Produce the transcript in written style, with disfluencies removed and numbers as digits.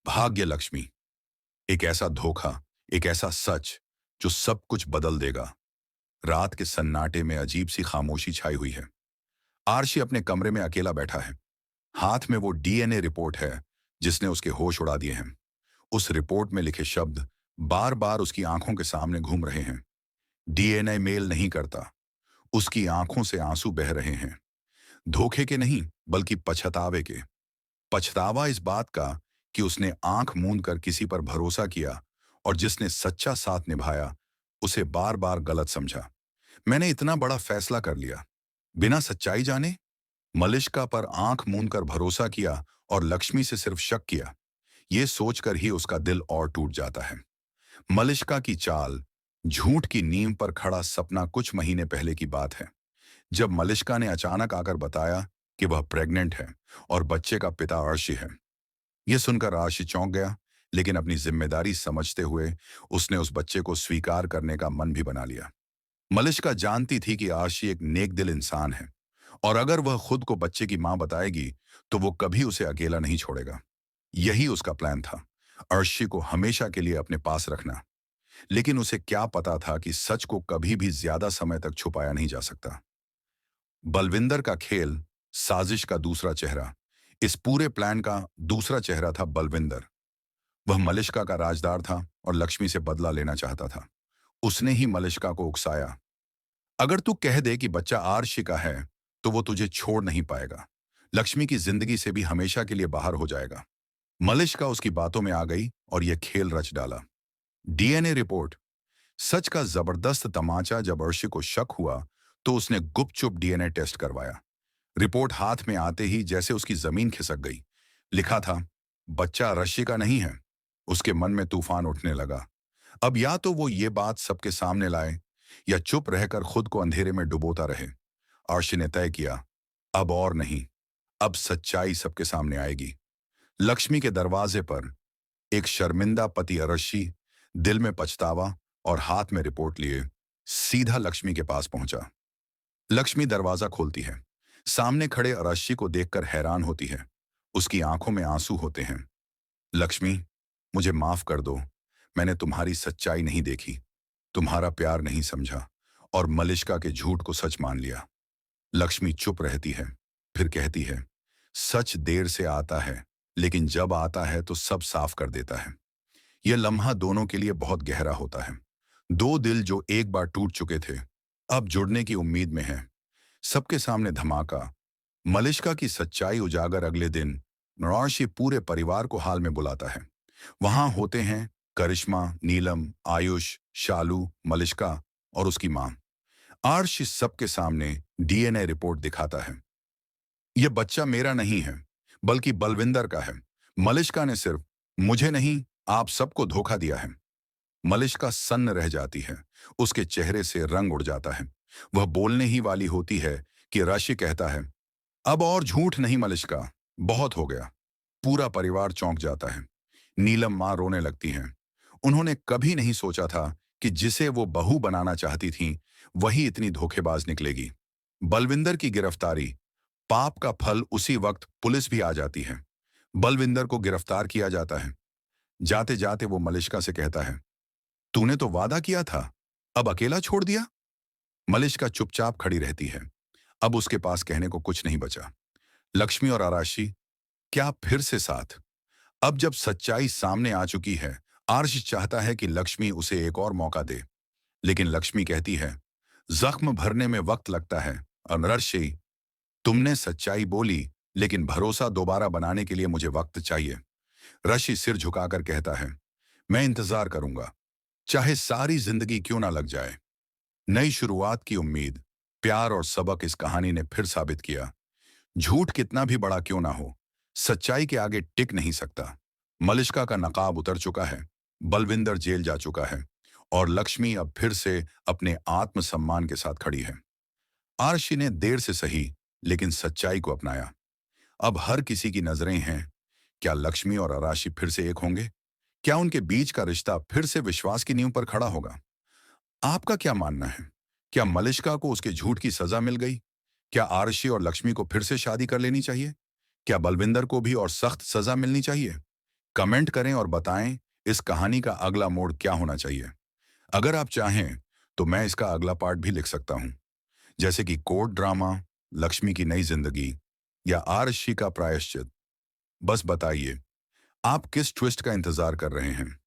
भाग्य लक्ष्मी। एक ऐसा धोखा, एक ऐसा सच जो सब कुछ बदल देगा। रात के सन्नाटे में अजीब सी खामोशी छाई हुई है। आर्शी अपने कमरे में अकेला बैठा है। हाथ में वो डीएनए रिपोर्ट है जिसने उसके होश उड़ा दिए हैं। उस रिपोर्ट में लिखे शब्द बार बार उसकी आंखों के सामने घूम रहे हैं। डीएनए मेल नहीं करता। उसकी आंखों से आंसू बह रहे हैं। धोखे के नहीं, बल्कि पछतावे के। पछतावा इस बात का कि उसने आंख मूंद कर किसी पर भरोसा किया और जिसने सच्चा साथ निभाया उसे बार बार गलत समझा। मैंने इतना बड़ा फैसला कर लिया बिना सच्चाई जाने। मलिष्का पर आंख मूंद कर भरोसा किया और लक्ष्मी से सिर्फ शक किया। ये सोचकर ही उसका दिल और टूट जाता है। मलिष्का की चाल, झूठ की नींव पर खड़ा सपना कुछ महीने पहले की बात है, जब मलिष्का ने अचानक आकर बताया कि वह प्रेग्नेंट है और बच्चे का पिता अर्शी है। यह सुनकर अर्शी चौंक गया, लेकिन अपनी जिम्मेदारी समझते हुए उसने उस बच्चे को स्वीकार करने का मन भी बना लिया। मलिष्का जानती थी कि अर्शी एक नेक दिल इंसान है और अगर वह खुद को बच्चे की मां बताएगी तो वो कभी उसे अकेला नहीं छोड़ेगा। यही उसका प्लान था, अर्शी को हमेशा के लिए अपने पास रखना। लेकिन उसे क्या पता था कि सच को कभी भी ज्यादा समय तक छुपाया नहीं जा सकता। बलविंदर का खेल, साजिश का दूसरा चेहरा। इस पूरे प्लान का दूसरा चेहरा था बलविंदर। वह मलिष्का का राजदार था और लक्ष्मी से बदला लेना चाहता था। उसने ही मलिष्का को उकसाया, अगर तू कह दे कि बच्चा आर्शी का है तो वो तुझे छोड़ नहीं पाएगा, लक्ष्मी की जिंदगी से भी हमेशा के लिए बाहर हो जाएगा। मलिष्का उसकी बातों में आ गई और यह खेल रच डाला। डीएनए रिपोर्ट, सच का जबरदस्त तमाचा। जब अर्शी को शक हुआ तो उसने गुपचुप डीएनए टेस्ट करवाया। रिपोर्ट हाथ में आते ही जैसे उसकी जमीन खिसक गई। लिखा था, बच्चा अर्शी का नहीं है। उसके मन में तूफान उठने लगा। अब या तो वो ये बात सबके सामने लाए या चुप रहकर खुद को अंधेरे में डुबोता रहे। अर्शी ने तय किया, अब और नहीं, अब सच्चाई सबके सामने आएगी। लक्ष्मी के दरवाजे पर एक शर्मिंदा पति अर्शी, दिल में पछतावा और हाथ में रिपोर्ट लिए, सीधा लक्ष्मी के पास पहुंचा। लक्ष्मी दरवाजा खोलती है। सामने खड़े अर्शी को देखकर हैरान होती है। उसकी आंखों में आंसू होते हैं। लक्ष्मी, मुझे माफ कर दो। मैंने तुम्हारी सच्चाई नहीं देखी, तुम्हारा प्यार नहीं समझा और मलिष्का के झूठ को सच मान लिया। लक्ष्मी चुप रहती है, फिर कहती है, सच देर से आता है, लेकिन जब आता है तो सब साफ कर देता है। यह लम्हा दोनों के लिए बहुत गहरा होता है। दो दिल जो एक बार टूट चुके थे, अब जुड़ने की उम्मीद में हैं। सबके सामने धमाका। मलिष्का की सच्चाई उजागर अगले दिन नौशी पूरे परिवार को हाल में बुलाता है। वहां होते हैं करिश्मा, नीलम, आयुष, शालू, मलिष्का और उसकी मां। आर्श सबके सामने डीएनए रिपोर्ट दिखाता है। यह बच्चा मेरा नहीं है, बल्कि बलविंदर का है। मलिष्का ने सिर्फ मुझे नहीं, आप सबको धोखा दिया है। मलिष्का सन्न रह जाती है। उसके चेहरे से रंग उड़ जाता है। वह बोलने ही वाली होती है कि राशि कहता है, अब और झूठ नहीं मलिष्का, बहुत हो गया। पूरा परिवार चौंक जाता है। नीलम मां रोने लगती हैं। उन्होंने कभी नहीं सोचा था कि जिसे वो बहू बनाना चाहती थी वही इतनी धोखेबाज निकलेगी। बलविंदर की गिरफ्तारी, पाप का फल। उसी वक्त पुलिस भी आ जाती है। बलविंदर को गिरफ्तार किया जाता है। जाते जाते वो मलिष्का से कहता है, तूने तो वादा किया था, अब अकेला छोड़ दिया। मलिष्का चुपचाप खड़ी रहती है। अब उसके पास कहने को कुछ नहीं बचा। लक्ष्मी और आराशी, क्या फिर से साथ? अब जब सच्चाई सामने आ चुकी है, आर्श चाहता है कि लक्ष्मी उसे एक और मौका दे, लेकिन लक्ष्मी कहती है, जख्म भरने में वक्त लगता है और अर्शी, तुमने सच्चाई बोली, लेकिन भरोसा दोबारा बनाने के लिए मुझे वक्त चाहिए। ऋषि सिर झुकाकर कहता है, मैं इंतजार करूंगा, चाहे सारी जिंदगी क्यों ना लग जाए। नई शुरुआत की उम्मीद, प्यार और सबक इस कहानी ने फिर साबित किया, झूठ कितना भी बड़ा क्यों ना हो, सच्चाई के आगे टिक नहीं सकता। मलिष्का का नकाब उतर चुका है, बलविंदर जेल जा चुका है और लक्ष्मी अब फिर से अपने आत्मसम्मान के साथ खड़ी है। आर्शी ने देर से सही, लेकिन सच्चाई को अपनाया। अब हर किसी की नजरें हैं। क्या लक्ष्मी और आराशी फिर से एक होंगे? क्या उनके बीच का रिश्ता फिर से विश्वास की नींव पर खड़ा होगा? आपका क्या मानना है? क्या मलिष्का को उसके झूठ की सजा मिल गई? क्या आरशी और लक्ष्मी को फिर से शादी कर लेनी चाहिए? क्या बलविंदर को भी और सख्त सजा मिलनी चाहिए? कमेंट करें और बताएं इस कहानी का अगला मोड़ क्या होना चाहिए। अगर आप चाहें तो मैं इसका अगला पार्ट भी लिख सकता हूं, जैसे कि कोर्ट ड्रामा, लक्ष्मी की नई जिंदगी या आरशी का प्रायश्चित। बस बताइए, आप किस ट्विस्ट का इंतजार कर रहे हैं।